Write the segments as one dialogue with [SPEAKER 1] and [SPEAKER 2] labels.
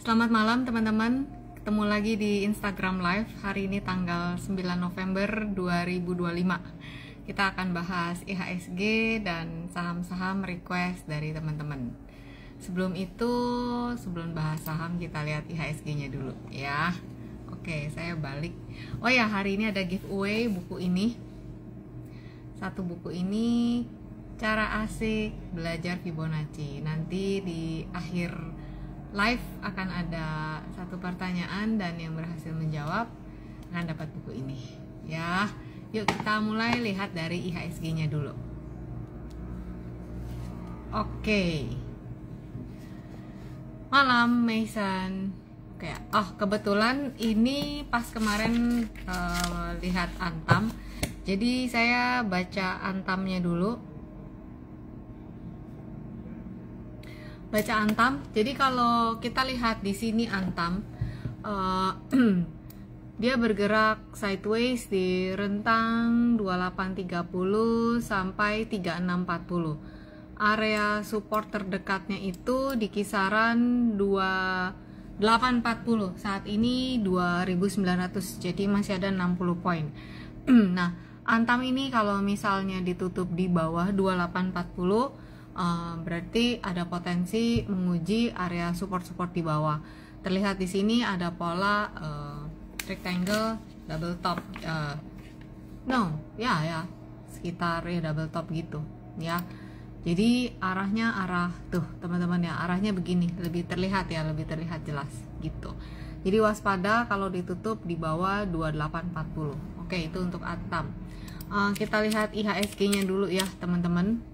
[SPEAKER 1] Selamat malam teman-teman, ketemu lagi di Instagram Live. Hari ini tanggal 9 November 2025. Kita akan bahas IHSG dan saham-saham request dari teman-teman. Sebelum bahas saham, kita lihat IHSG-nya dulu ya. Oke, saya balik. Oh ya, hari ini ada giveaway buku ini. Satu buku ini, Cara Asik Belajar Fibonacci. Nanti di akhir live akan ada satu pertanyaan dan yang berhasil menjawab akan dapat buku ini ya. Yuk kita mulai lihat dari IHSG-nya dulu. Oke. Malam Mason. Oke. Kebetulan ini pas kemarin lihat Antam. Jadi saya baca Antamnya dulu. Baca Antam. Jadi kalau kita lihat di sini Antam, dia bergerak sideways di rentang 2830 sampai 3640. Area support terdekatnya itu di kisaran 2840. Saat ini 2900. Jadi masih ada 60 poin. Nah, Antam ini kalau misalnya ditutup di bawah 2840, berarti ada potensi menguji area support di bawah. Terlihat di sini ada pola rectangle double top, sekitar ya double top gitu ya. Jadi arahnya tuh teman-teman ya, arahnya begini, lebih terlihat jelas gitu. Jadi waspada kalau ditutup di bawah 2840. Oke, itu untuk Antam. Kita lihat IHSG-nya dulu ya teman-teman.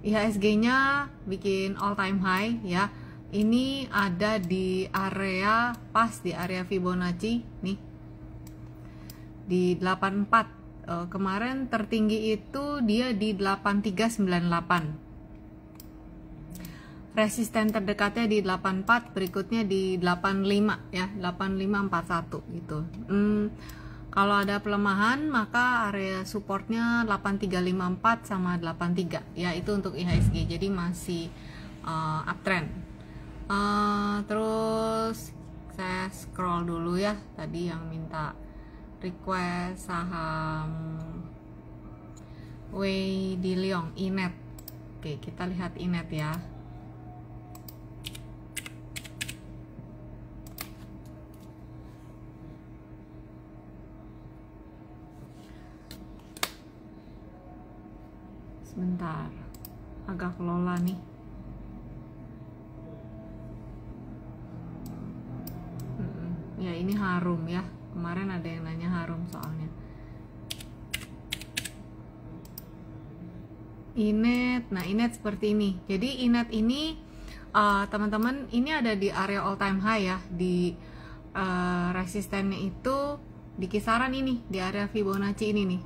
[SPEAKER 1] IHSG-nya bikin all time high ya. Ini ada di area di area Fibonacci nih. Di 84. Kemarin tertinggi itu dia di 8398. Resisten terdekatnya di 84, berikutnya di 85 ya, 8541 gitu. Kalau ada pelemahan maka area supportnya 8354 sama 83 ya, itu untuk IHSG. Jadi masih uptrend. Terus saya scroll dulu ya, tadi yang minta request saham Wei Diliong, Inet. Oke, kita lihat Inet ya. Sebentar, agak kelola nih. Ya ini harum ya, kemarin ada yang nanya harum soalnya. Inet, nah Inet seperti ini. Jadi Inet ini teman-teman, ini ada di area all time high ya, di resistennya itu di kisaran ini, di area Fibonacci ini nih,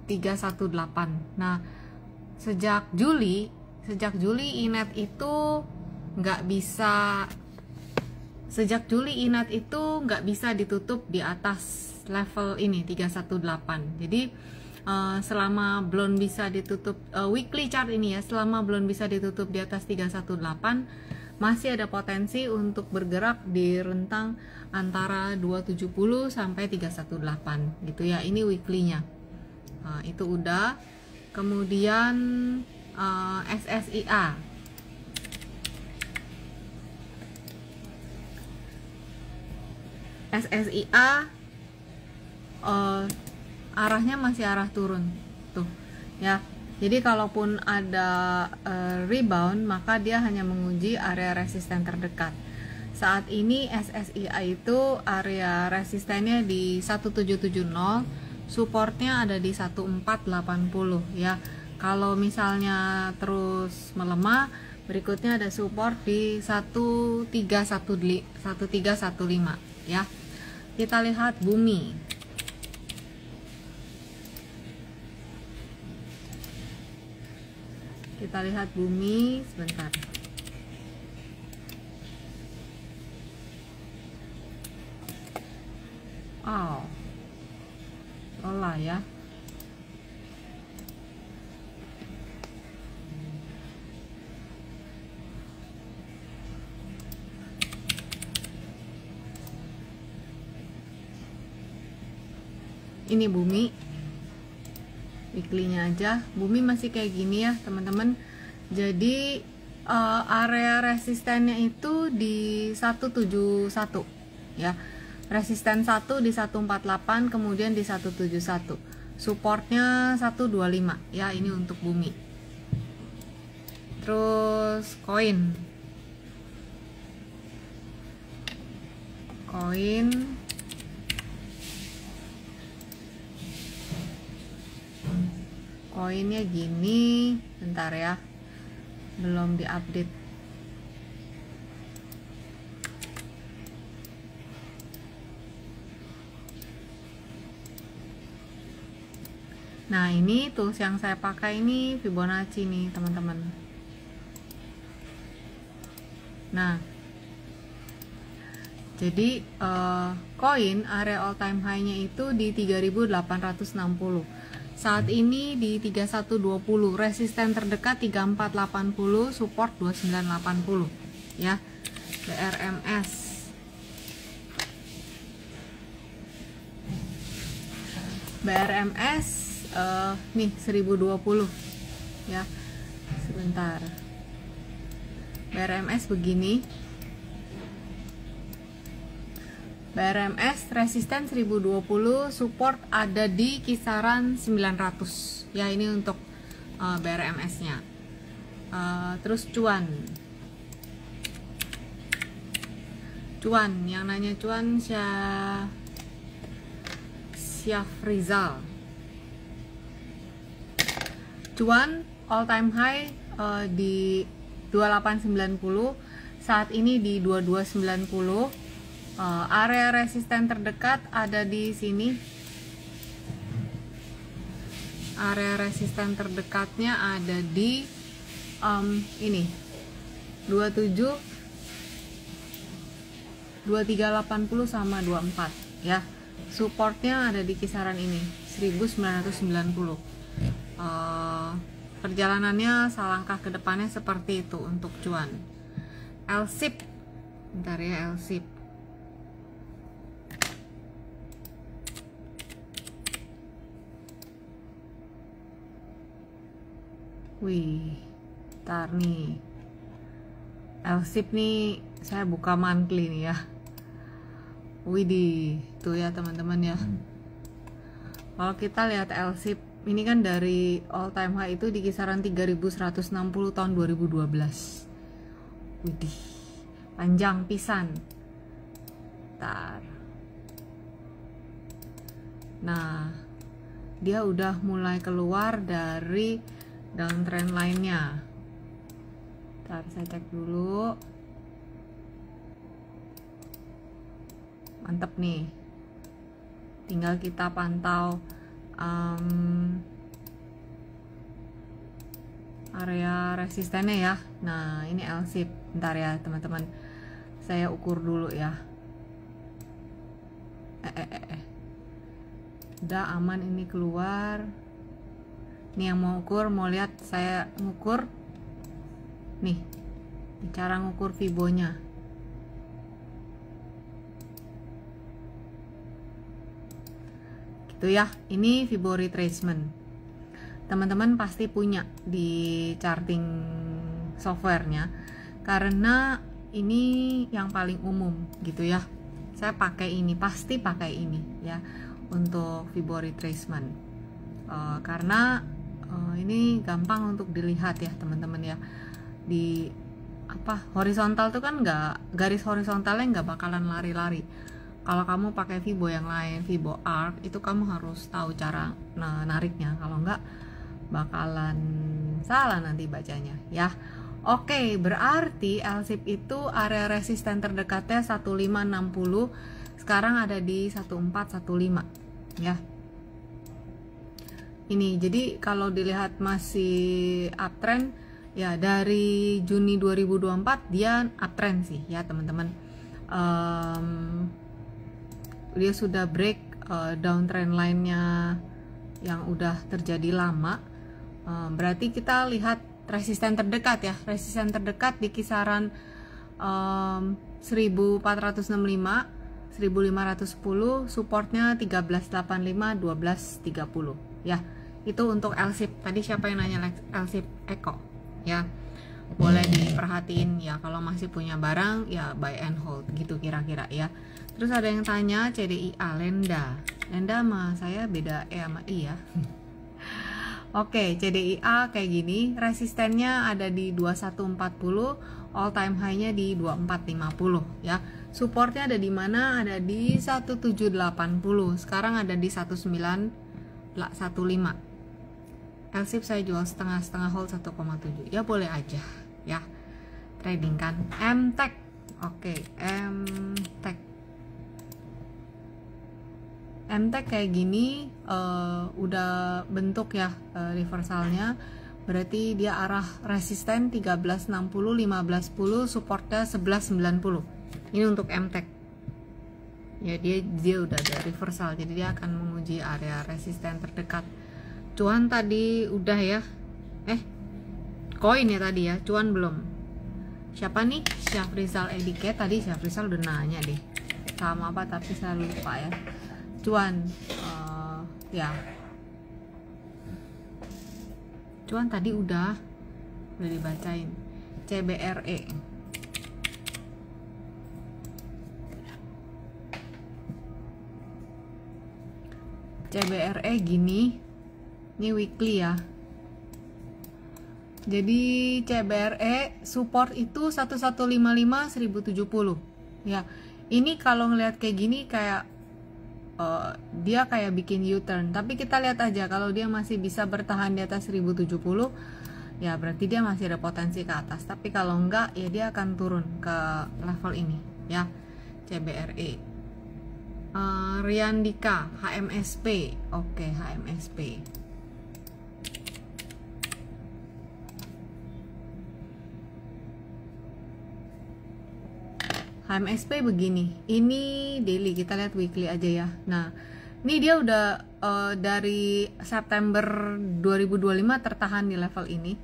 [SPEAKER 1] 318. Nah, sejak Juli Inet itu nggak bisa ditutup di atas level ini 318. Jadi selama belum bisa ditutup weekly chart ini ya, selama belum bisa ditutup di atas 318, masih ada potensi untuk bergerak di rentang antara 270 sampai 318 gitu ya. Ini weekly-nya. Itu udah. Kemudian SSIA arahnya masih arah turun tuh ya. Jadi kalaupun ada rebound, maka dia hanya menguji area resisten terdekat. Saat ini SSIA itu area resistennya di 1770, supportnya ada di 1480 ya. Kalau misalnya terus melemah, berikutnya ada support di 1315 ya. Kita lihat Bumi. Sebentar. Olah ya. Ini bumi, weekly-nya aja. Bumi masih kayak gini ya teman-teman. Jadi area resistennya itu di 171 ya. Resisten 1 di 148, kemudian di 171. Supportnya 125 ya, ini untuk bumi. Terus koin koinnya gini, bentar ya, belum diupdate. Nah ini tools yang saya pakai ini Fibonacci nih teman-teman. Nah jadi koin area all time high nya itu di 3860. Saat ini di 3120, resisten terdekat 3480, support 2980 ya. BRMS nih 1020 ya. Sebentar, BRMS begini. BRMS resisten 1020, support ada di kisaran 900 ya. Ini untuk BRMS nya. Terus cuan, yang nanya cuan Syafrizal. Cuan all time high di 2890, saat ini di 2290. Area resisten terdekat ada di sini. Area resisten terdekatnya ada di ini 2380 sama 24 ya. Supportnya ada di kisaran ini 1990. Perjalanannya selangkah ke depannya seperti itu untuk cuan. LSIP, bentar ya, LSIP. Wih, ntar nih LSIP nih saya buka monthly nih ya. Widih, tuh ya teman-teman ya. Kalau kita lihat LSIP ini kan dari all time high itu di kisaran 3160 tahun 2012. Widih, panjang pisan. Ntar. Nah, dia udah mulai keluar dari downtrend lainnya. Ntar saya cek dulu. Mantep nih. Tinggal kita pantau area resistennya ya. Nah ini LSIP. Bentar ya teman-teman, saya ukur dulu ya. Udah aman ini keluar. Nih yang mau ukur, mau lihat saya ngukur nih, cara ngukur Fibonya. Gitu ya, ini Fibo retracement. Teman-teman pasti punya di charting softwarenya, karena ini yang paling umum gitu ya. Saya pakai ini, pasti pakai ini ya untuk Fibo retracement. Karena ini gampang untuk dilihat ya teman-teman ya. Di horizontal tuh kan garis horizontalnya nggak bakalan lari-lari. Kalau kamu pakai Fibo yang lain, Fibo Arc, itu kamu harus tahu cara nariknya. Kalau nggak bakalan salah nanti bacanya ya. Oke, berarti LSIP itu area resisten terdekatnya 1560, sekarang ada di 1415 ya. Ini jadi kalau dilihat masih uptrend ya, dari Juni 2024 dia uptrend sih ya teman-teman. Dia sudah break downtrend lainnya yang udah terjadi lama. Berarti kita lihat resisten terdekat ya. Resisten terdekat di kisaran 1465 1510, supportnya 1385, 1230 ya. Itu untuk LSIP. Tadi siapa yang nanya LSIP Eko ya, boleh diperhatiin ya, kalau masih punya barang ya buy and hold gitu kira-kira ya. Terus ada yang tanya CDIA Lenda mah saya beda sama I ya. Oke, CDIA kayak gini, resistennya ada di 2140, all time high-nya di 2450 ya. Supportnya ada di mana? Ada di 1780. Sekarang ada di 1915. LSIP saya jual setengah hold 1,7. Ya boleh aja ya. Trading kan. MTEK. Oke, MTEK. MTEK kayak gini udah bentuk ya reversalnya. Berarti dia arah resisten 1360, 1510, supportnya 1190. Ini untuk MTEK ya, dia udah ada reversal, jadi dia akan menguji area resisten terdekat. Cuan tadi udah ya, koin ya tadi ya, cuan belum. Siapa nih? Syafrizal Edike. Tadi Syafrizal udah nanya deh sama apa, tapi saya lupa ya. Cuan ya, cuan tadi udah dibacain. CBRE. CBRE gini, ini weekly ya. Jadi CBRE support itu 1155, 1070 ya. Ini kalau ngelihat kayak gini kayak dia kayak bikin U-turn, tapi kita lihat aja kalau dia masih bisa bertahan di atas 1070 ya berarti dia masih ada potensi ke atas. Tapi kalau enggak ya dia akan turun ke level ini ya. CBRE. Riandika, HMSP. Oke, HMSP. HMSP begini. Ini daily, kita lihat weekly aja ya. Nah, ini dia udah dari September 2025 tertahan di level ini,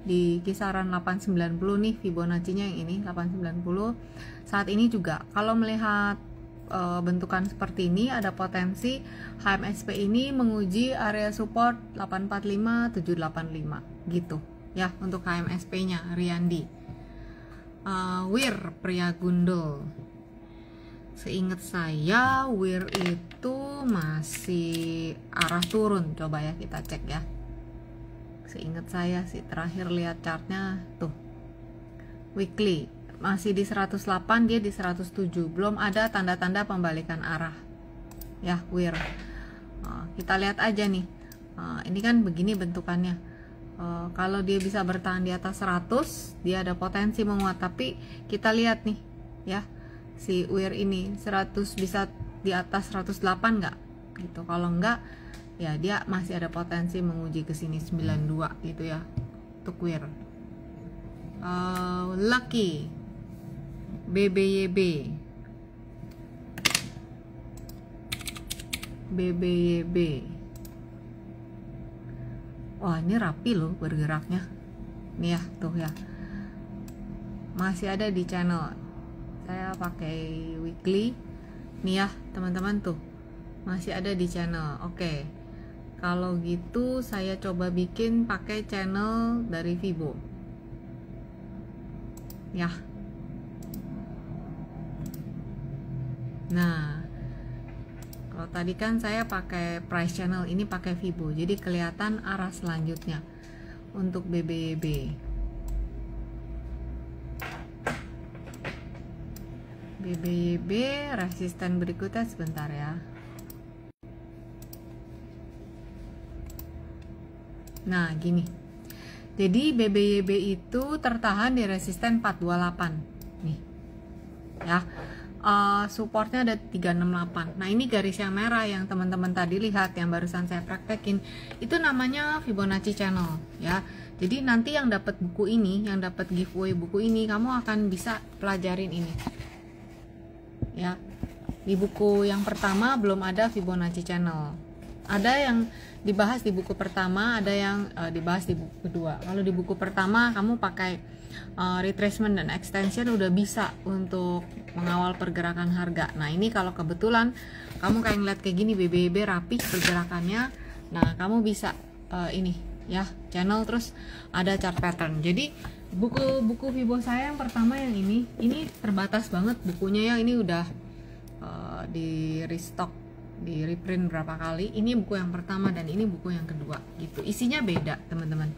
[SPEAKER 1] di kisaran 890 nih Fibonacci-nya yang ini 890. Saat ini juga kalau melihat bentukan seperti ini ada potensi HMSP ini menguji area support 845, 785 gitu ya untuk HMSP-nya. Riyandi. WIR Priagundul. Seingat saya WIR itu masih arah turun. Coba ya kita cek ya. Seingat saya sih terakhir lihat chartnya tuh weekly masih di 108, dia di 107. Belum ada tanda-tanda pembalikan arah ya WIR. Kita lihat aja nih. Ini kan begini bentukannya. Kalau dia bisa bertahan di atas 100, dia ada potensi menguat. Tapi kita lihat nih ya, si WIR ini 100 bisa di atas 108 nggak gitu. Kalau nggak ya dia masih ada potensi menguji ke sini 92 gitu ya untuk WIR. Lucky BBYB. Wah, ini rapi loh bergeraknya. Nih ya, tuh ya. Masih ada di channel. Saya pakai weekly. Nih ya, teman-teman tuh. Masih ada di channel. Oke. Kalau gitu saya coba bikin pakai channel dari Fibo. Ya. Nah, kalau tadi kan saya pakai price channel, ini pakai Fibo, jadi kelihatan arah selanjutnya untuk BBYB. BBYB resisten berikutnya sebentar ya. Nah, gini. Jadi BBYB itu tertahan di resisten 428 nih. Ya. Supportnya ada 368. Nah, ini garis yang merah yang teman-teman tadi lihat yang barusan saya praktekin, itu namanya Fibonacci channel ya. Jadi nanti yang dapat buku ini, yang dapat giveaway buku ini, kamu akan bisa pelajarin ini ya. Di buku yang pertama belum ada Fibonacci channel Ada yang dibahas di buku pertama, ada yang dibahas di buku kedua. Kalau di buku pertama kamu pakai retracement dan extension udah bisa untuk mengawal pergerakan harga. Nah ini kalau kebetulan kamu kayak ngeliat kayak gini BBB rapi pergerakannya, nah kamu bisa ini ya channel terus ada chart pattern. Jadi buku Fibo saya yang pertama yang ini terbatas banget bukunya ya, ini udah di restock, di reprint berapa kali. Ini buku yang pertama dan ini buku yang kedua gitu, isinya beda teman-teman.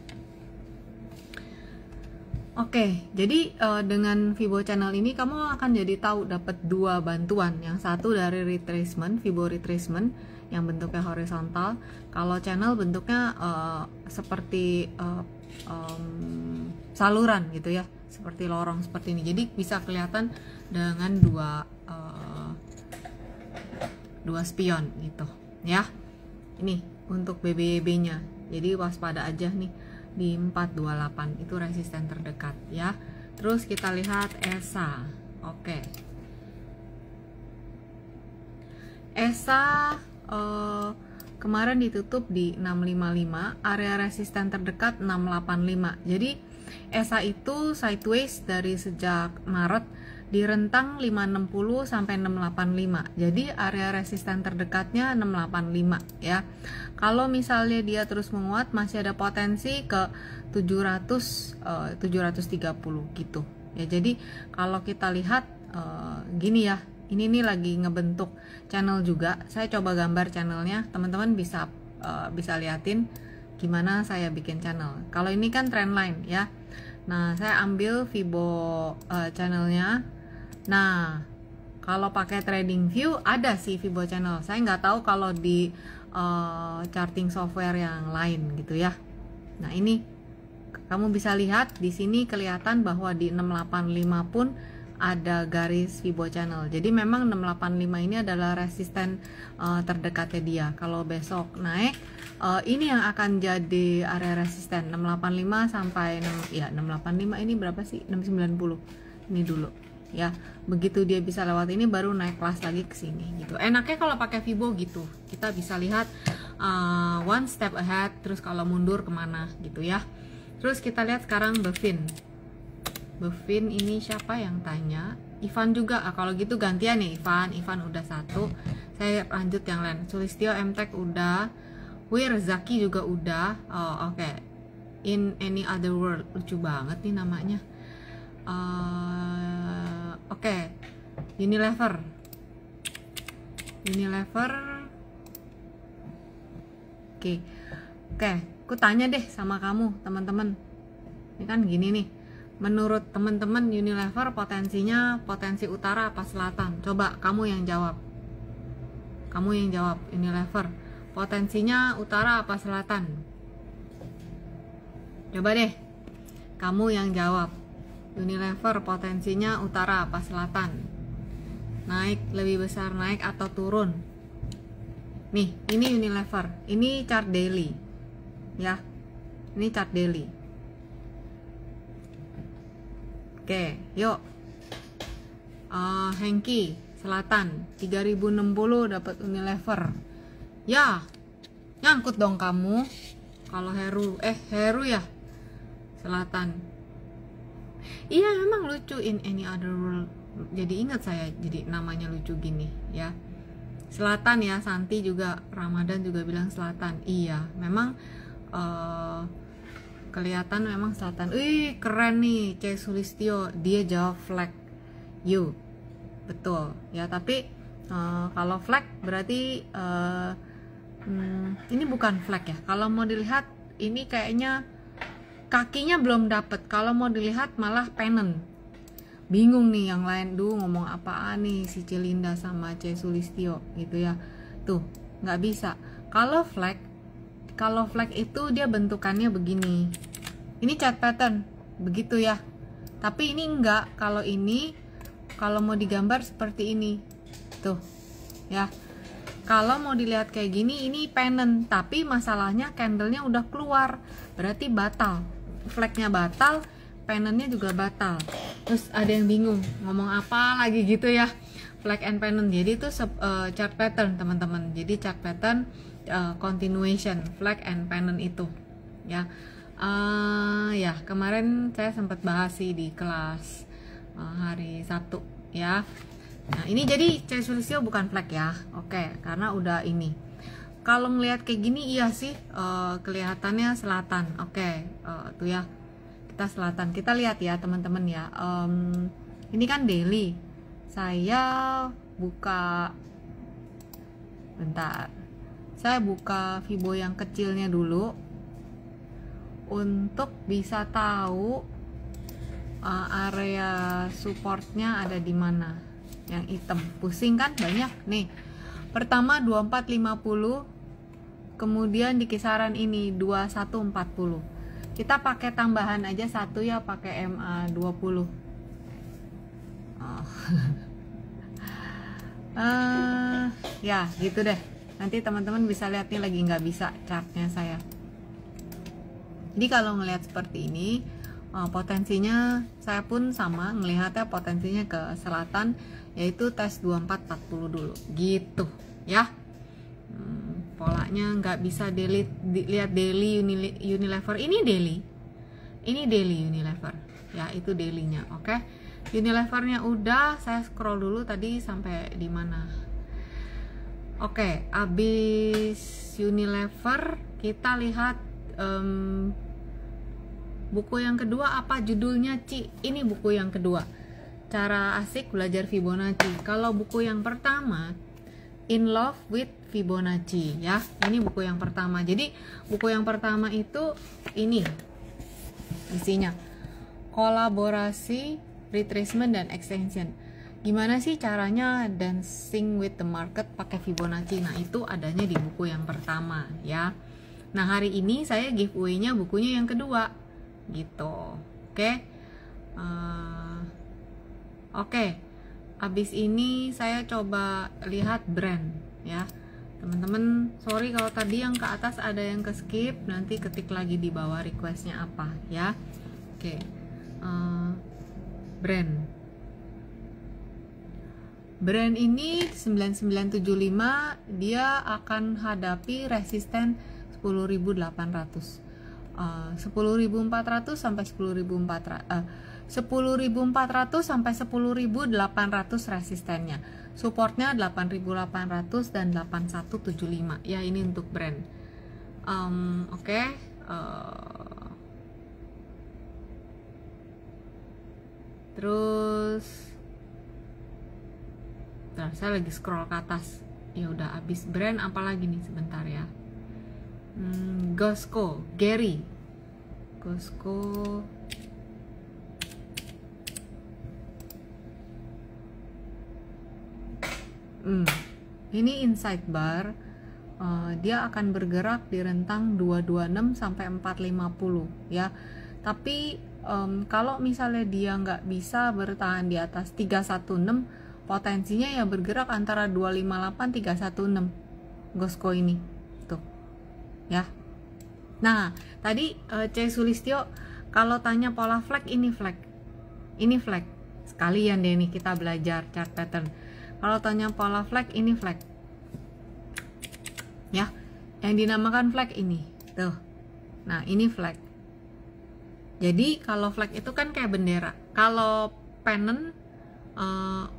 [SPEAKER 1] Oke, jadi dengan Fibo channel ini kamu akan jadi tahu dapat dua bantuan. Yang satu dari retracement, Fibo retracement yang bentuknya horizontal. Kalau channel bentuknya seperti saluran gitu ya, seperti lorong seperti ini. Jadi bisa kelihatan dengan dua spion gitu ya. Ini untuk BBB-nya. Jadi waspada aja nih di 428 itu resisten terdekat ya. Terus kita lihat ESA. Oke. ESA kemarin ditutup di 655, area resisten terdekat 685. Jadi ESA itu sideways dari sejak Maret di rentang 560 sampai 685. Jadi area resisten terdekatnya 685 ya. Kalau misalnya dia terus menguat masih ada potensi ke 730 gitu. Ya jadi kalau kita lihat gini ya. Ini nih lagi ngebentuk channel juga. Saya coba gambar channelnya. Teman-teman bisa liatin gimana saya bikin channel. Kalau ini kan trendline ya. Nah, saya ambil Fibo channelnya. Nah, kalau pakai Trading View ada sih Fibo channel. Saya nggak tahu kalau di charting software yang lain gitu ya. Nah, ini kamu bisa lihat di sini kelihatan bahwa di 685 pun ada garis Fibo channel. Jadi memang 685 ini adalah resisten terdekatnya dia. Kalau besok naik, ini yang akan jadi area resisten 685 sampai 685 ini berapa sih? 690. Ini dulu. Ya, begitu dia bisa lewat ini baru naik kelas lagi ke sini gitu. Enaknya kalau pakai Fibo gitu, kita bisa lihat one step ahead, terus kalau mundur kemana gitu ya. Terus kita lihat sekarang Bevin ini siapa yang tanya? Ivan juga. Kalau gitu gantian nih Ivan udah satu. Saya lanjut yang lain. Sulistyo MTech udah, Wir Zaki juga udah. Oh, oke. In Any Other World, lucu banget nih namanya. Oke. Unilever. Oke, aku tanya deh sama kamu teman-teman. Ini kan gini nih. Menurut teman-teman Unilever potensi utara apa selatan? Coba kamu yang jawab. Unilever potensinya utara apa selatan? Coba deh kamu yang jawab. Unilever potensinya utara apa selatan? Naik, lebih besar naik atau turun? Nih, ini Unilever. Ini chart daily. Ya. Ini chart daily. Oke, yuk. Hengki selatan 3060 dapat Unilever. Ya, nyangkut dong kamu. Kalau Heru ya selatan. Iya, memang lucu In Any Other World. Jadi ingat saya, jadi namanya lucu gini ya. Selatan ya, Santi juga, Ramadan juga bilang selatan. Iya, memang kelihatan memang selatan. Keren nih C Sulistyo, dia jawab flag you. Betul ya, tapi kalau flag berarti ini bukan flag ya. Kalau mau dilihat ini kayaknya kakinya belum dapet. Kalau mau dilihat malah pennant. Bingung nih yang lain, ngomong apaan nih si Cilinda sama C Sulistyo gitu ya. Tuh nggak bisa. Kalau flag itu dia bentukannya begini. Ini chart pattern begitu ya. Tapi ini enggak. Kalau mau digambar seperti ini. Tuh. Ya. Kalau mau dilihat kayak gini ini pennant, tapi masalahnya candlenya udah keluar. Berarti batal. Flagnya batal, pennantnya juga batal. Terus ada yang bingung, ngomong apa lagi gitu ya. Flag and pennant. Jadi itu chart pattern, teman-teman. Jadi chart pattern continuation flag and pennant itu ya. Ya kemarin saya sempat bahas sih di kelas hari Sabtu ya. Nah ini jadi C Sulistyo bukan flag ya, oke, karena udah ini. Kalau ngelihat kayak gini iya sih, kelihatannya selatan, oke, tuh ya, kita selatan. Kita lihat ya teman-teman ya, ini kan daily. Saya buka, bentar, saya buka Fibo yang kecilnya dulu untuk bisa tahu area supportnya ada di mana. Yang hitam, pusing kan banyak nih. Pertama 2450, kemudian di kisaran ini 2140. Kita pakai tambahan aja satu ya, pakai MA20. Ya gitu deh. Nanti teman-teman bisa lihat nih, lagi nggak bisa chartnya saya. Jadi kalau ngelihat seperti ini, potensinya saya pun sama ngelihatnya, potensinya ke selatan, yaitu tes 2440 dulu gitu ya. Polanya nggak bisa lihat daily Unilever. Ini daily Unilever ya, itu dailynya. Oke, Unilevernya udah, saya scroll dulu tadi sampai di mana. Oke, abis Unilever kita lihat buku yang kedua, apa judulnya Ci? Ini buku yang kedua, Cara Asik Belajar Fibonacci. Kalau buku yang pertama In Love with Fibonacci ya, ini buku yang pertama. Jadi buku yang pertama itu ini isinya kolaborasi, retracement, dan extension. Gimana sih caranya dancing with the market pakai Fibonacci? Nah itu adanya di buku yang pertama ya. Nah hari ini saya giveaway-nya bukunya yang kedua gitu. Oke, abis ini saya coba lihat brand ya teman-teman. Sorry kalau tadi yang ke atas ada yang ke skip, nanti ketik lagi di bawah requestnya apa ya. Oke, brand ini 9975, dia akan hadapi resisten 10.800, 10.400 sampai 10.400 sampai 10.800 resistennya. Supportnya 8.800 dan 8175 ya, ini untuk brand. Terus saya lagi scroll ke atas. Ya udah habis brand, apalagi nih sebentar ya. Costco, Gary. Costco. Ini inside bar. Dia akan bergerak di rentang 226 sampai 450 ya. Tapi kalau misalnya dia nggak bisa bertahan di atas 316, potensinya ya bergerak antara 258 316 Costco ini tuh ya. Nah tadi C Sulistyo kalau tanya pola flag, ini flag sekalian deh nih kita belajar chart pattern. Kalau tanya pola flag, ini flag ya, yang dinamakan flag ini tuh. Nah ini flag. Jadi kalau flag itu kan kayak bendera. Kalau pennant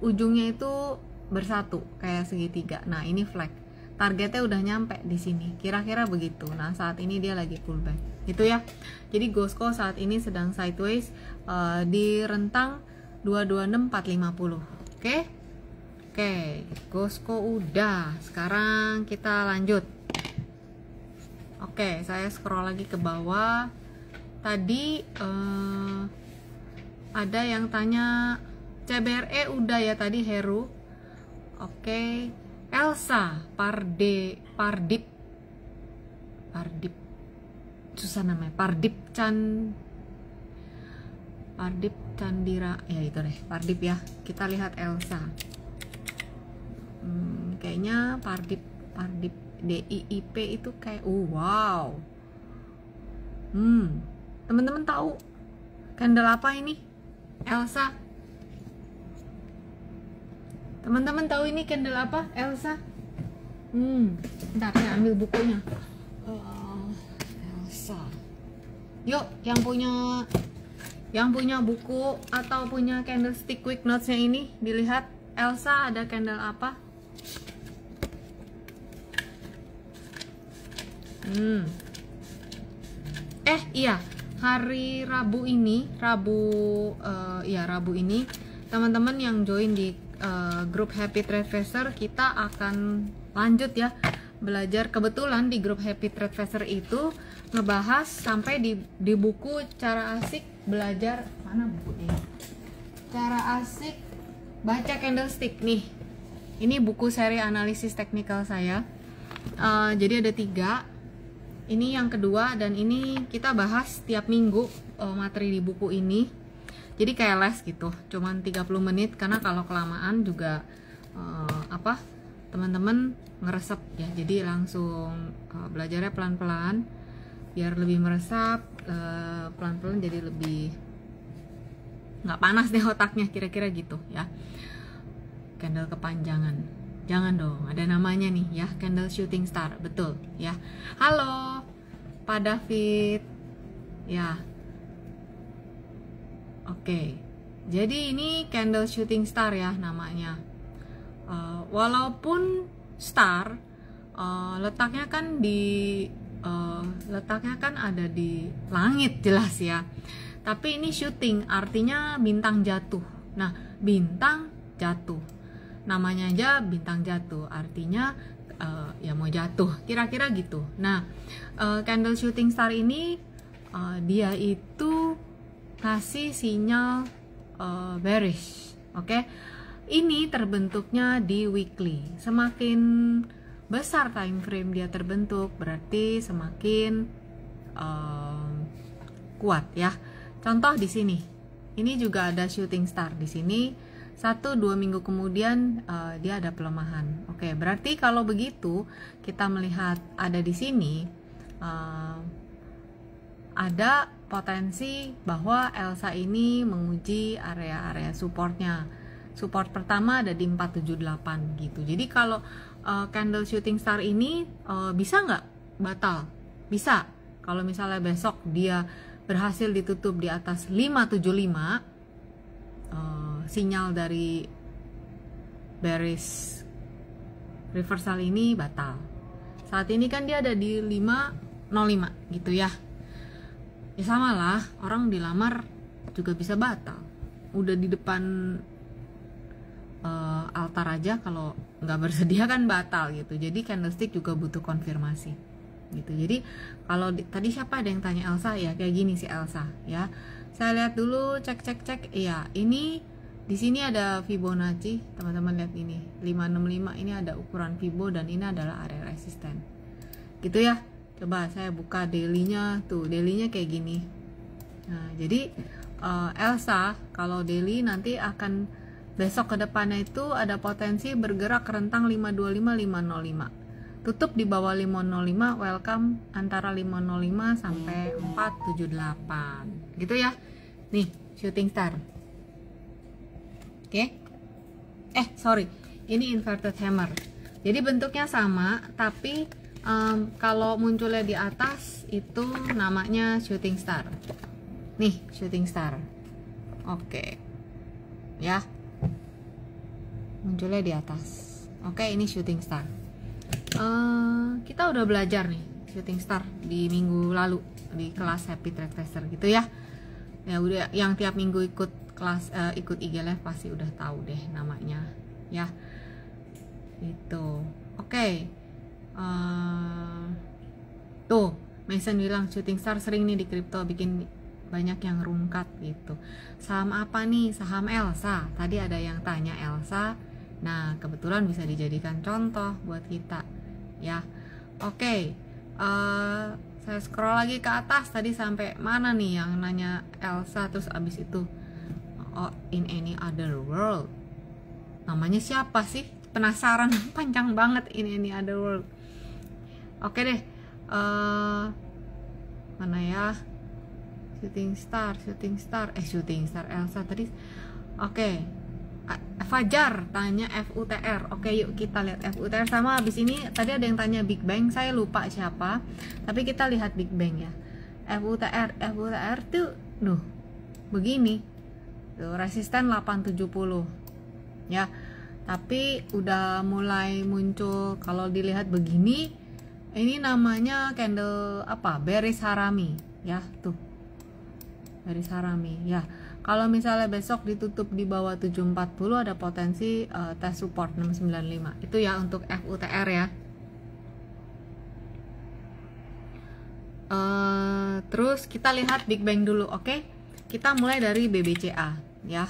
[SPEAKER 1] ujungnya itu bersatu kayak segitiga. Nah ini flag, targetnya udah nyampe di sini, kira-kira begitu. Nah saat ini dia lagi pullback itu ya. Jadi Costco saat ini sedang sideways di rentang 226450. Oke, Costco udah. Sekarang kita lanjut. Oke, saya scroll lagi ke bawah. Tadi ada yang tanya CBRE udah ya tadi, Heru. Oke, Elsa Pardip susah namanya, Pardip Candira ya, itu deh Pardip ya. Kita lihat Elsa. Kayaknya Pardip DIIP itu kayak wow. Teman-teman tahu candle apa ini? Elsa. Teman-teman tahu ini candle apa? Elsa. Bentar saya ambil bukunya. Elsa. Yuk, yang punya buku atau punya candlestick quick notes-nya ini dilihat. Elsa ada candle apa? Iya, hari Rabu ini, Rabu ini teman-teman yang join di grup Happy Trade Tracer, kita akan lanjut ya belajar. Kebetulan di grup Happy Trade Tracer itu ngebahas sampai di buku cara asik belajar, mana bukunya? Cara asik baca candlestick nih. Ini buku seri analisis teknikal saya. Jadi ada 3. Ini yang kedua, dan ini kita bahas tiap minggu materi di buku ini. Jadi kayak les gitu, cuman 30 menit, karena kalau kelamaan juga teman-teman ngeresep ya. Jadi langsung belajarnya pelan-pelan biar lebih meresap, pelan-pelan jadi lebih nggak panas deh otaknya, kira-kira gitu ya. Candle kepanjangan. Jangan dong, ada namanya nih ya, candle shooting star, betul ya. Halo, Pak David. Ya. Oke. Jadi ini candle shooting star ya namanya. Walaupun star letaknya kan ada di langit jelas ya. Tapi ini shooting artinya bintang jatuh. Nah, bintang jatuh. Namanya aja bintang jatuh, artinya ya mau jatuh, kira-kira gitu. Nah, candle shooting star ini dia itu kasih sinyal bearish, oke? Ini terbentuknya di weekly. Semakin besar time frame dia terbentuk, berarti semakin kuat ya. Contoh di sini, ini juga ada shooting star di sini. 1-2 minggu kemudian dia ada pelemahan. Oke, berarti kalau begitu kita melihat ada di sini ada potensi bahwa Elsa ini menguji area-area supportnya. Support pertama ada di 478 gitu. Jadi kalau candle shooting star ini bisa nggak batal? Bisa. Kalau misalnya besok dia berhasil ditutup di atas 575, sinyal dari bearish reversal ini batal. Saat ini kan dia ada di 505 gitu ya. Ya sama lah, orang dilamar juga bisa batal. Udah di depan altar aja kalau nggak bersedia kan batal gitu. Jadi candlestick juga butuh konfirmasi gitu. Jadi kalau tadi siapa ada yang tanya Elsa, ya kayak gini sih Elsa ya. Saya lihat dulu, cek. Iya, ini di sini ada Fibonacci, teman-teman lihat ini 565, ini ada ukuran Fibo dan ini adalah area resisten. Gitu ya. Coba saya buka daily-nya tuh, daily-nya kayak gini. Nah, jadi Elsa kalau daily nanti akan besok ke depannya itu ada potensi bergerak rentang 525-505. Tutup di bawah 505, welcome antara 505 sampai 478. Gitu ya. Nih, shooting star. Oke. Sorry, ini inverted hammer. Jadi bentuknya sama, tapi kalau munculnya di atas itu namanya shooting star. Nih, shooting star. Oke. Ya. Munculnya di atas. Oke, ini shooting star. Kita udah belajar nih shooting star di minggu lalu di kelas Happy Trade Tracer gitu ya. Ya udah, yang tiap minggu ikut kelas ikut IG Live pasti udah tahu deh namanya ya. Itu. Oke. Tuh, Mason bilang shooting star sering nih di kripto bikin banyak yang rungkat gitu. Saham apa nih? Saham Elsa. Tadi ada yang tanya Elsa. Nah, kebetulan bisa dijadikan contoh buat kita ya. Oke. Saya scroll lagi ke atas, tadi sampai mana nih yang nanya Elsa, terus abis itu in any other world, namanya siapa sih? Penasaran, panjang banget in any other world. Oke deh, mana ya, shooting star Elsa tadi. Oke, Fajar tanya FUTR. Oke, yuk kita lihat FUTR. Sama habis ini tadi ada yang tanya Big Bang, saya lupa siapa, tapi kita lihat Big Bang ya. FUTR tuh begini tuh, resisten 870 ya, tapi udah mulai muncul. Kalau dilihat begini, ini namanya candle apa, bearish harami ya, tuh bearish harami ya. Kalau misalnya besok ditutup di bawah 740, ada potensi tes support 695. Itu ya untuk FUTR ya. Terus kita lihat Big Bang dulu, oke? Kita mulai dari BBCA ya.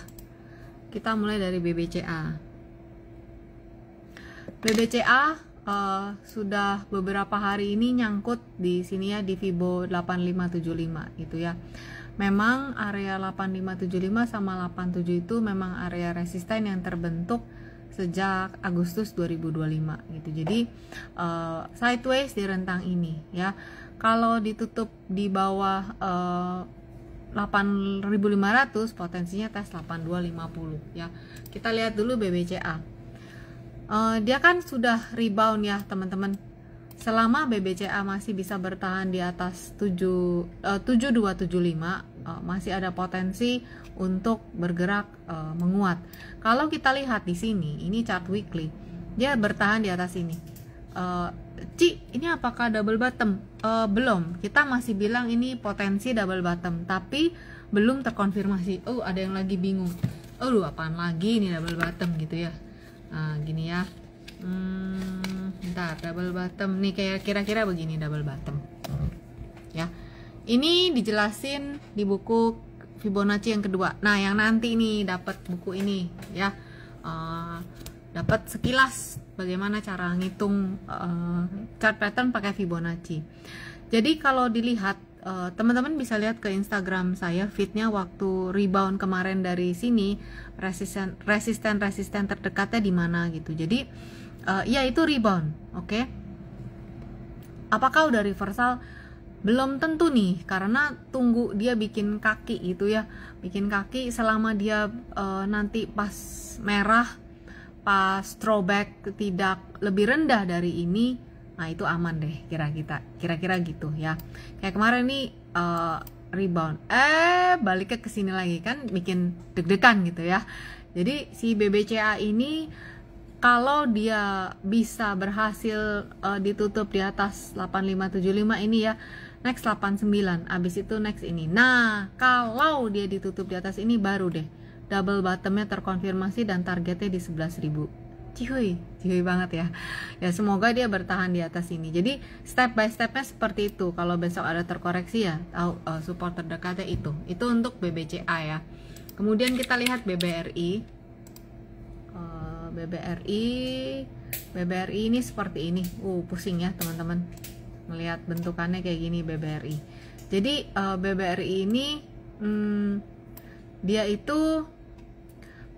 [SPEAKER 1] Kita mulai dari BBCA. BBCA sudah beberapa hari ini nyangkut di sini ya, di Fibo 8575 gitu ya. Memang area 8575 sama 87 itu memang area resisten yang terbentuk sejak Agustus 2025 gitu. Jadi sideways di rentang ini ya. Kalau ditutup di bawah 8.500, potensinya tes 8250 ya. Kita lihat dulu BBCA. Dia kan sudah rebound ya teman-teman. Selama BBCA masih bisa bertahan di atas 7275, masih ada potensi untuk bergerak menguat. Kalau kita lihat di sini, ini chart weekly, dia bertahan di atas ini. Ini apakah double bottom? Belum. Kita masih bilang ini potensi double bottom, tapi belum terkonfirmasi. Ada yang lagi bingung. Apaan lagi ini double bottom gitu ya? Gini ya. Bentar, double bottom nih kayak kira-kira begini double bottom ya. Ini dijelasin di buku Fibonacci yang kedua. Nah, yang nanti nih dapat buku ini ya, dapat sekilas bagaimana cara ngitung chart pattern pakai Fibonacci. Jadi kalau dilihat, teman-teman bisa lihat ke Instagram saya, feednya waktu rebound kemarin dari sini, resisten terdekatnya di mana gitu. Jadi ya itu rebound, oke. Apakah udah reversal? Belum tentu nih, karena tunggu dia bikin kaki gitu ya, bikin kaki. Selama dia nanti pas merah, pas throwback tidak lebih rendah dari ini, nah itu aman deh, kira-kira gitu ya. Kayak kemarin nih rebound, baliknya ke sini lagi, kan bikin deg-degan gitu ya. Jadi si BBCA ini kalau dia bisa berhasil ditutup di atas 8575 ini ya, next 89, abis itu next ini. Nah, kalau dia ditutup di atas ini, baru deh double bottomnya terkonfirmasi dan targetnya di 11.000. Cihuy banget ya. Ya semoga dia bertahan di atas ini. Jadi step by stepnya seperti itu. Kalau besok ada terkoreksi ya, tahu support terdekatnya itu. Itu untuk BBCA ya. Kemudian kita lihat BBRI. BBRI ini seperti ini. Pusing ya teman-teman melihat bentukannya kayak gini BBRI. Jadi BBRI ini dia itu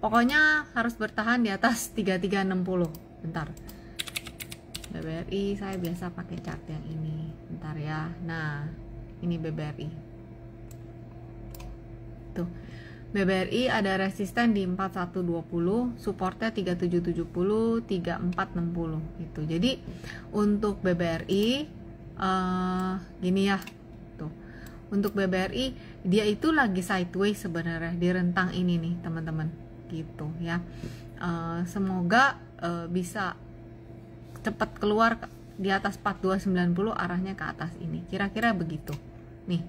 [SPEAKER 1] pokoknya harus bertahan di atas 3360. Bentar, BBRI saya biasa pakai chart yang ini. Bentar ya. Nah, ini BBRI tuh. BBRI ada resisten di 4120, supportnya 3770, 3460 gitu. Jadi untuk BBRI gini ya tuh. Untuk BBRI dia itu lagi sideways sebenarnya di rentang ini nih teman-teman gitu ya. Semoga bisa cepat keluar di atas 4290, arahnya ke atas ini. Kira-kira begitu. Nih.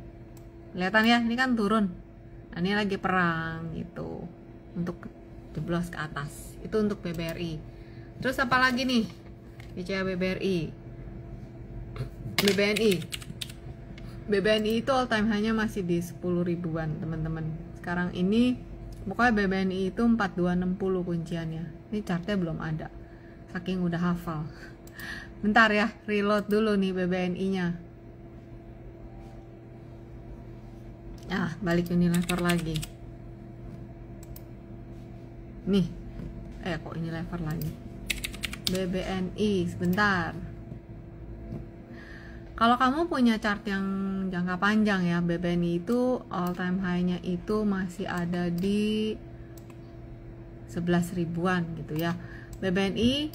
[SPEAKER 1] Kelihatan ya, ini kan turun. Nah, ini lagi perang gitu untuk jeblos ke atas. Itu untuk BBRI. Terus apa lagi nih? BCA BBRI. BBNI itu all time high-nya masih di 10 ribuan, teman-teman. Sekarang ini pokoknya BBNI itu 4260 kunciannya. Ini chartnya belum ada. Saking udah hafal. Bentar ya, reload dulu nih BBNI-nya. Balik Unilever lagi. Nih. Kok Unilever lagi? BBNI, sebentar. Kalau kamu punya chart yang jangka panjang ya, BBNI itu all time high-nya itu masih ada di 11 ribuan gitu ya. BBNI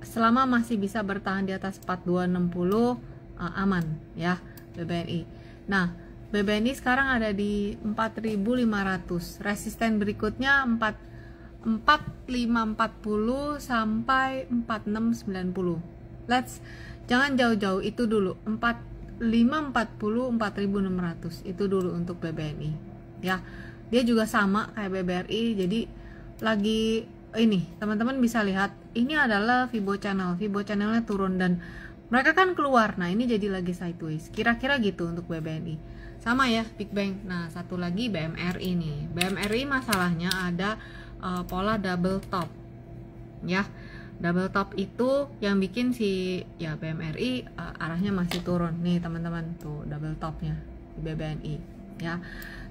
[SPEAKER 1] selama masih bisa bertahan di atas 4260 aman ya BBNI. Nah, BBNI sekarang ada di 4500. Resisten berikutnya 4540 sampai 4690. Jangan jauh-jauh, itu dulu 4540 4600 itu dulu untuk BBNI ya. Dia juga sama kayak BBRI, jadi lagi ini teman-teman bisa lihat ini adalah Fibo channel. Fibo channelnya turun dan mereka kan keluar. Nah, ini jadi lagi sideways. Kira-kira gitu untuk BBNI. Sama ya Big Bang. Nah, satu lagi BMRI nih. BMRI masalahnya ada pola double top. Ya. Double top itu yang bikin si ya BMRI arahnya masih turun. Nih, teman-teman, tuh double topnya di BBNI ya.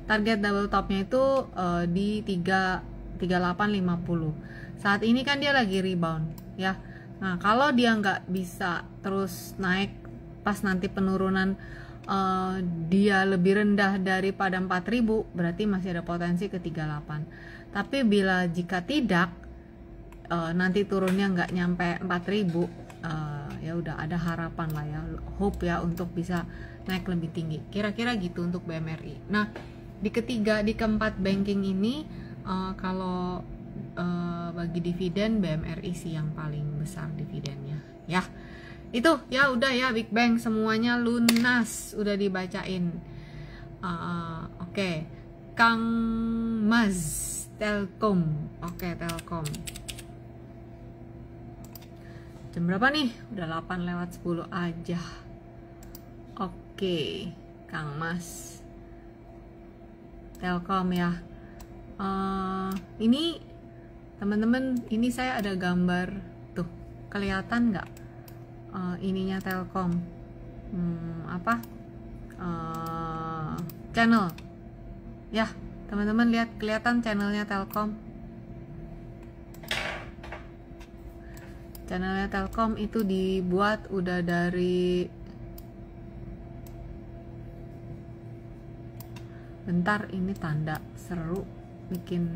[SPEAKER 1] Target double topnya itu di 3850. Saat ini kan dia lagi rebound ya. Nah, kalau dia nggak bisa terus naik pas nanti penurunan dia lebih rendah daripada 4000, berarti masih ada potensi ke 38. Tapi jika tidak nanti turunnya nggak nyampe 4000, ya udah ada harapan lah ya, hope ya untuk bisa naik lebih tinggi. Kira-kira gitu untuk BMRI. Nah, di keempat banking ini kalau bagi dividen BMRI sih yang paling besar dividennya ya. Itu ya udah ya Big Bang, semuanya lunas udah dibacain. Oke. Kang Mas Telkom. Oke, Telkom. Jam berapa nih? Udah 8:10 aja. Oke, Kang Mas Telkom ya. Ini teman-teman, ini saya ada gambar tuh, kelihatan nggak ininya Telkom? Channel ya, teman-teman lihat, kelihatan channelnya Telkom. Channelnya Telkom itu dibuat udah dari, bentar, ini tanda seru bikin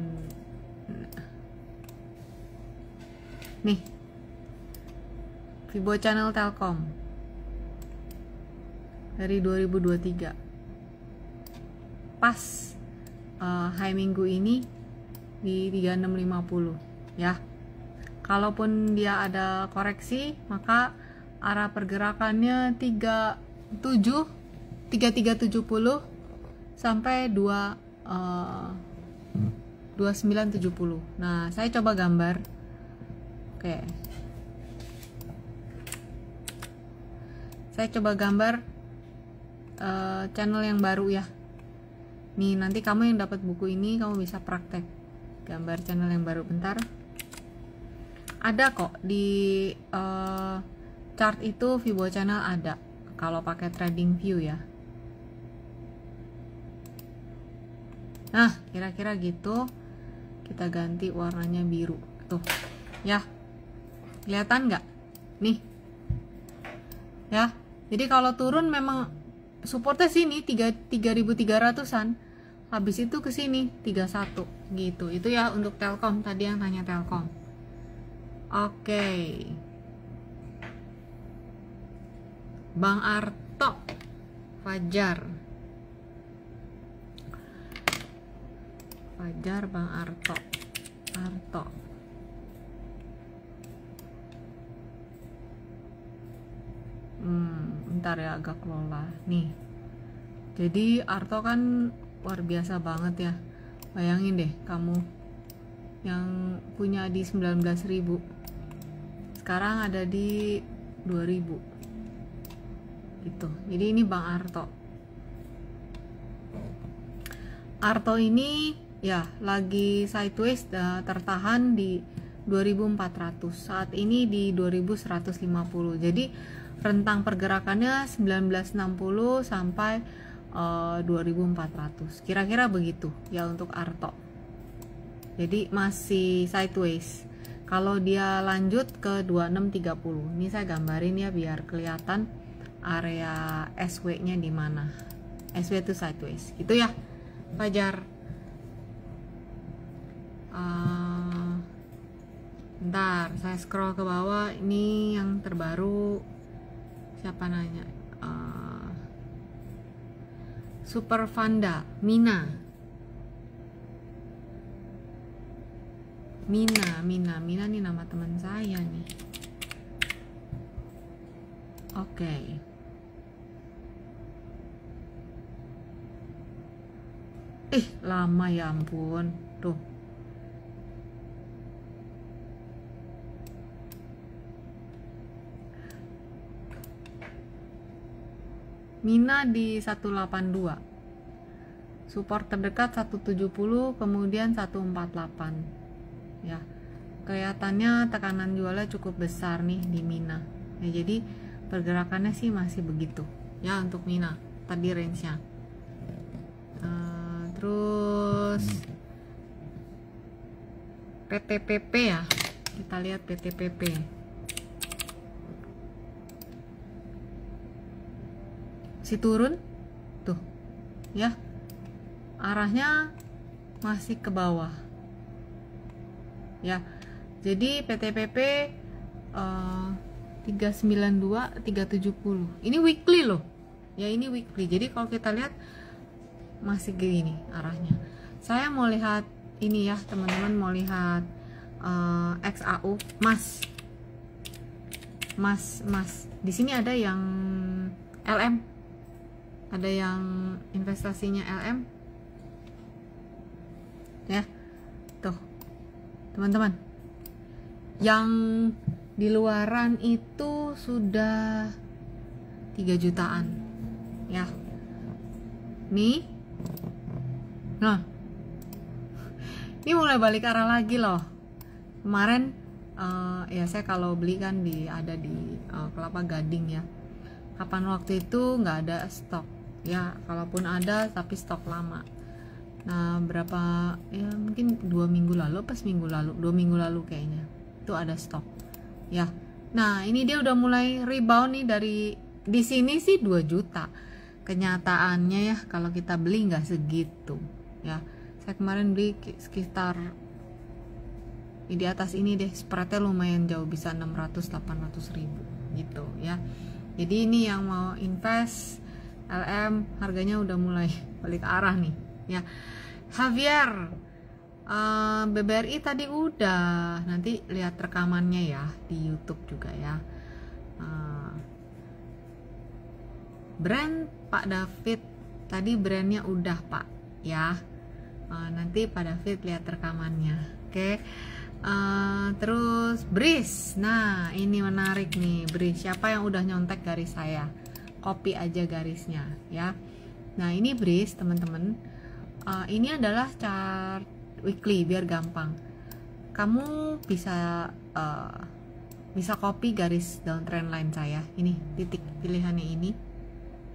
[SPEAKER 1] nih, Fibo channel Telkom dari 2023 pas high minggu ini di 3650 ya. Kalaupun dia ada koreksi, maka arah pergerakannya 3370 sampai 2970. Nah, saya coba gambar. Oke. Saya coba gambar channel yang baru ya. Nih, nanti kamu yang dapat buku ini kamu bisa praktek gambar channel yang baru. Bentar. Ada kok di chart itu, Fibo channel ada kalau pakai Trading View ya. Nah, kira-kira gitu. Kita ganti warnanya biru tuh ya, kelihatan nggak nih ya. Jadi kalau turun memang supportnya sini 3300-an, habis itu ke sini 31 gitu. Itu ya untuk Telkom, tadi yang tanya Telkom. Oke. Bang Arto, Fajar, Bang Arto. Bentar ya, agak kelola nih. Jadi Arto kan luar biasa banget ya. Bayangin deh kamu yang punya di 19.000, sekarang ada di 2.000 gitu. Jadi ini Bang Arto. Arto ini ya lagi sideways, tertahan di 2400. Saat ini di 2150. Jadi rentang pergerakannya 1960 sampai 2400. Kira-kira begitu ya untuk Arto. Jadi masih sideways. Kalau dia lanjut ke 2630. Ini saya gambarin ya biar kelihatan area SW-nya di mana. SW itu sideways. Gitu ya, Fajar. saya scroll ke bawah, ini yang terbaru. Siapa nanya? Super Vanda, Mina nih nama teman saya nih. Oke. Lama ya ampun. Tuh. Mina di 182. Support terdekat 170, kemudian 148. Ya. Kelihatannya tekanan jualnya cukup besar nih di Mina. Ya, jadi pergerakannya sih masih begitu. Ya, untuk Mina tadi range-nya. Terus PTPP ya. Kita lihat PTPP. Si turun tuh ya, arahnya masih ke bawah ya. Jadi PTPP 392 370 ini weekly loh ya, ini weekly. Jadi kalau kita lihat masih gini arahnya. Saya mau lihat ini ya teman-teman, mau lihat XAU Mas di sini ada yang LM, ada yang investasinya LM ya. Tuh teman-teman, yang di luaran itu sudah 3 jutaan ya nih. Nah, ini mulai balik arah lagi loh. Kemarin ya saya kalau beli kan ada di Kelapa Gading ya. Kapan waktu itu nggak ada stok ya, kalaupun ada tapi stok lama. Nah, berapa ya, mungkin 2 minggu lalu, 2 minggu lalu kayaknya itu ada stok ya. Nah, ini dia udah mulai rebound nih, dari di sini sih 2 juta. Kenyataannya ya kalau kita beli nggak segitu ya. Saya kemarin beli sekitar di atas ini deh, spreadnya lumayan jauh, bisa 600-800 ribu gitu ya. Jadi ini yang mau invest LM harganya udah mulai balik arah nih ya. Javier, BBRI tadi udah, nanti lihat rekamannya ya di YouTube juga ya. Brand Pak David tadi brandnya udah Pak ya. Nanti Pak David lihat rekamannya. Oke. Terus Breeze, nah ini menarik nih Breeze. Siapa yang udah nyontek garis saya? Copy aja garisnya ya. Nah ini Breeze teman-teman. Ini adalah chart weekly biar gampang. Kamu bisa copy garis downtrend line saya. Ini titik pilihannya ini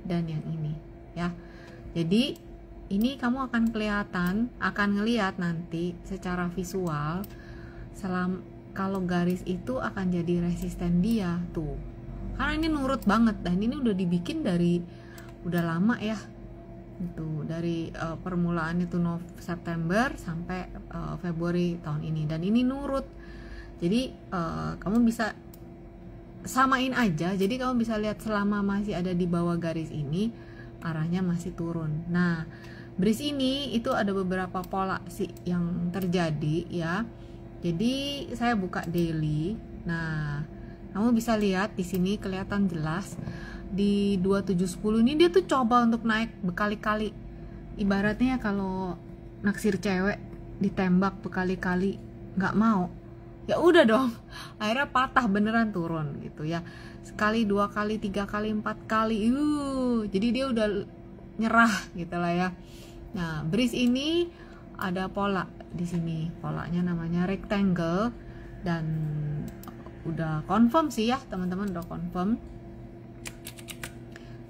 [SPEAKER 1] dan yang ini ya. Jadi ini kamu akan ngelihat nanti secara visual kalau garis itu akan jadi resisten dia tuh, karena ini nurut banget dan ini udah dibikin dari udah lama ya itu, dari permulaan itu September sampai Februari tahun ini, dan ini nurut. Jadi kamu bisa samain aja, jadi kamu bisa lihat selama masih ada di bawah garis ini arahnya masih turun. Nah Breeze ini itu ada beberapa pola sih yang terjadi ya. Jadi saya buka daily. Nah, kamu bisa lihat di sini kelihatan jelas di 2710 ini dia tuh coba untuk naik berkali-kali. Ibaratnya kalau naksir cewek ditembak berkali-kali nggak mau, ya udah dong. Akhirnya patah beneran, turun gitu ya. Sekali, 2 kali, 3 kali, 4 kali. Jadi dia udah nyerah gitu lah ya. Nah, Breeze ini ada pola di sini, polanya namanya rectangle, dan udah confirm sih ya teman-teman, udah confirm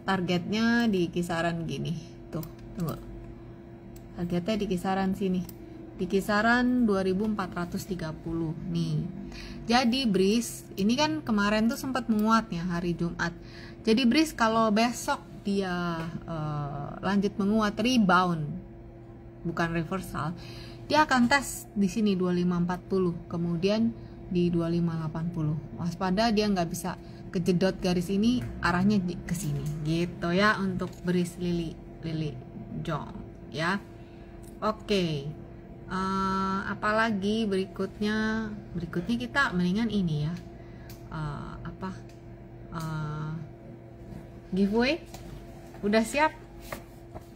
[SPEAKER 1] targetnya di kisaran gini tuh, tunggu, targetnya di kisaran sini, di kisaran 2430 nih. Jadi Breeze ini kan kemarin tuh sempat menguatnya hari Jumat. Jadi Breeze kalau besok dia lanjut menguat, rebound bukan reversal, dia akan tes di sini 2540, kemudian di 2580. Waspada dia nggak bisa kejedot garis ini, arahnya ke sini gitu ya, untuk beris lili jong ya. Oke. Apalagi berikutnya kita mendingan ini ya, giveaway. Udah siap?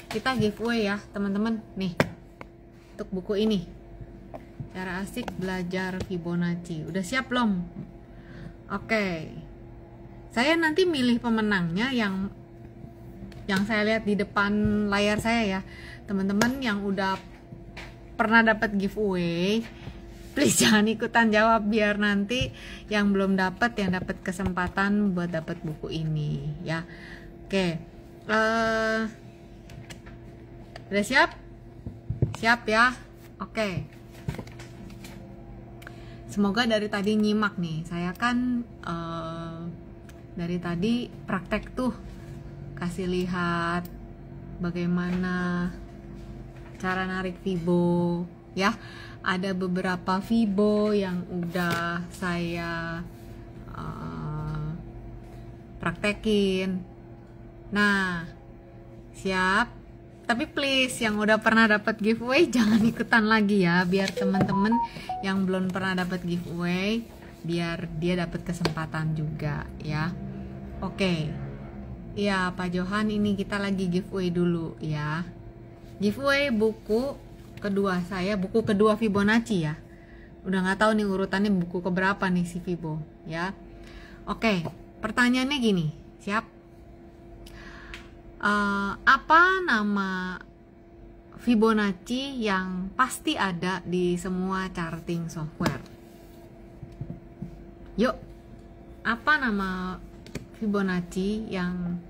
[SPEAKER 1] Kita giveaway ya teman-teman nih, untuk buku ini, Cara Asik Belajar Fibonacci. Udah siap belum? Oke. Saya nanti milih pemenangnya yang saya lihat di depan layar saya ya. Teman-teman yang udah pernah dapat giveaway, please jangan ikutan jawab, biar nanti yang belum dapat yang dapat kesempatan buat dapat buku ini ya. Oke. Udah siap? Siap ya? Oke. Semoga dari tadi nyimak nih. Saya kan dari tadi praktek tuh, kasih lihat bagaimana cara narik Fibo ya. Ada beberapa Fibo yang udah saya praktekin. Nah, siap? Tapi please yang udah pernah dapat giveaway jangan ikutan lagi ya, biar teman-teman yang belum pernah dapat giveaway biar dia dapat kesempatan juga ya. Oke. Ya, Pak Johan, ini kita lagi giveaway dulu ya. Giveaway buku kedua saya, buku kedua Fibonacci ya. Udah nggak tahu nih urutannya buku keberapa nih si Fibo ya. Oke, pertanyaannya gini, siap? Apa nama Fibonacci yang pasti ada di semua charting software? Yuk, apa nama Fibonacci yang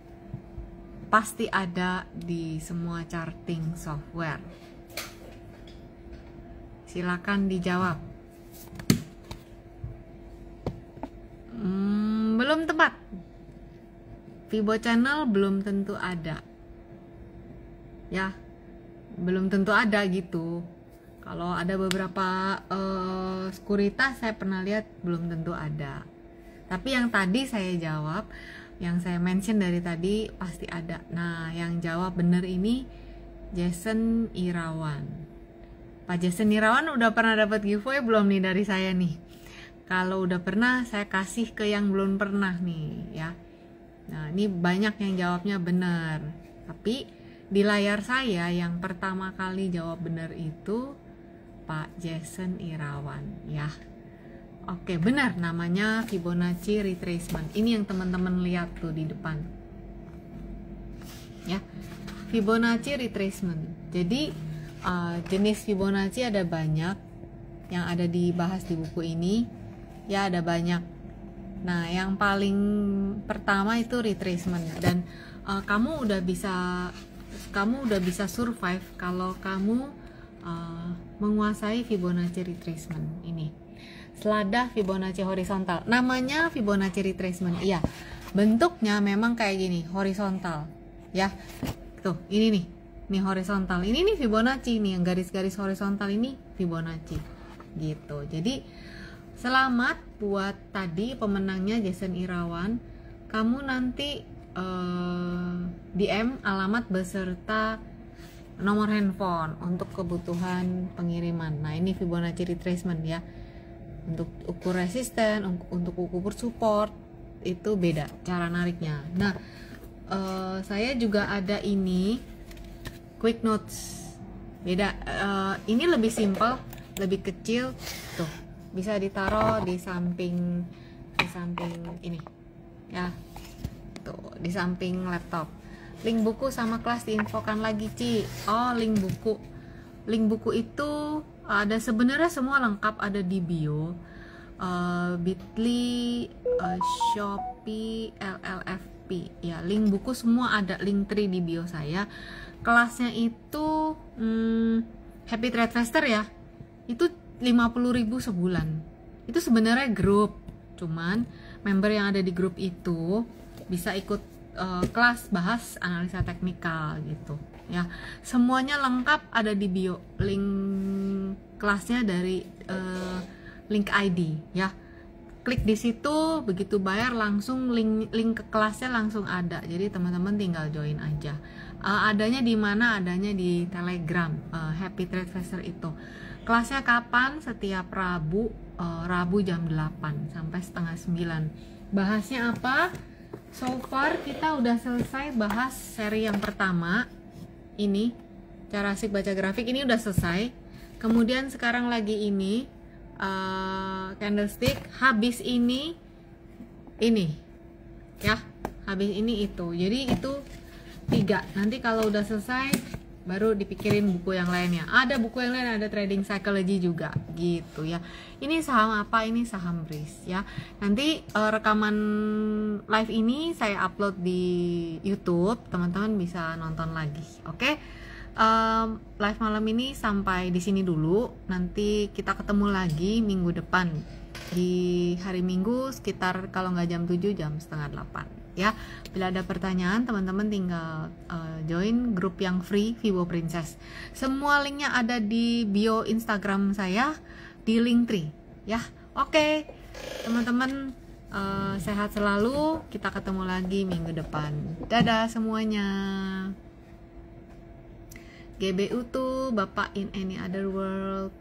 [SPEAKER 1] pasti ada di semua charting software? Silakan dijawab. Belum tepat. Fibo Channel belum tentu ada. Ya, belum tentu ada gitu. Kalau ada beberapa sekuritas saya pernah lihat belum tentu ada. Tapi yang tadi saya jawab, yang saya mention dari tadi pasti ada. Nah, yang jawab bener ini Jason Irawan. Pak Jason Irawan udah pernah dapat giveaway belum nih dari saya nih? Kalau udah pernah, saya kasih ke yang belum pernah nih ya. Nah, ini banyak yang jawabnya benar. Tapi di layar saya yang pertama kali jawab benar itu Pak Jason Irawan ya. Oke, benar, namanya Fibonacci Retracement. Ini yang teman-teman lihat tuh di depan. Ya. Fibonacci Retracement. Jadi jenis Fibonacci ada banyak yang ada dibahas di buku ini. Ya, ada banyak. Nah, yang paling pertama itu retracement, dan kamu udah bisa survive kalau kamu menguasai Fibonacci retracement ini. Selada Fibonacci horizontal. Namanya Fibonacci retracement. Iya. Bentuknya memang kayak gini, horizontal. Ya. Tuh, ini nih. Nih horizontal. Ini nih Fibonacci nih, yang garis-garis horizontal ini Fibonacci. Gitu. Jadi selamat buat tadi pemenangnya Jason Irawan. Kamu nanti DM alamat beserta nomor handphone untuk kebutuhan pengiriman. Nah, ini Fibonacci retracement ya. Untuk ukur resisten, untuk ukur support itu beda cara nariknya. Nah, saya juga ada ini quick notes. Beda. Ini lebih simple, lebih kecil. Tuh, bisa ditaruh di samping ini ya, tuh di samping laptop. Link buku sama kelas diinfokan lagi, Ci. Oh, link buku itu ada sebenarnya semua lengkap, ada di bio, Bitly, Shopee, LLFP ya. Link buku semua ada, link tree di bio saya. Kelasnya itu Happy Trade Faster ya, itu 50.000 sebulan. Itu sebenarnya grup, cuman member yang ada di grup itu bisa ikut kelas bahas analisa teknikal gitu ya. Semuanya lengkap ada di bio, link kelasnya dari link ID ya. Klik di situ, begitu bayar langsung link ke kelasnya langsung ada. Jadi teman-teman tinggal join aja. Adanya di mana? Adanya di Telegram, Happy Trade Faster itu. Kelasnya kapan? Setiap Rabu, Rabu jam 8 sampai setengah 9. Bahasnya apa? So far kita udah selesai bahas seri yang pertama. Ini cara asik baca grafik ini udah selesai. Kemudian sekarang lagi ini candlestick. Habis ini ya, habis ini itu. Jadi itu 3. Nanti kalau udah selesai baru dipikirin buku yang lainnya. Ada buku yang lain, ada trading psychology juga gitu ya. Ini saham apa? Ini saham BRIS ya. Nanti rekaman live ini saya upload di YouTube, teman-teman bisa nonton lagi. Oke. Live malam ini sampai di sini dulu. Nanti kita ketemu lagi minggu depan di hari Minggu sekitar kalau nggak jam 7 jam setengah 8 ya. Bila ada pertanyaan teman-teman tinggal join grup yang free Vivo Princess. Semua linknya ada di bio Instagram saya di Linktree ya. Oke, teman-teman sehat selalu. Kita ketemu lagi minggu depan. Dadah semuanya. GBU tuh Bapak in any other world.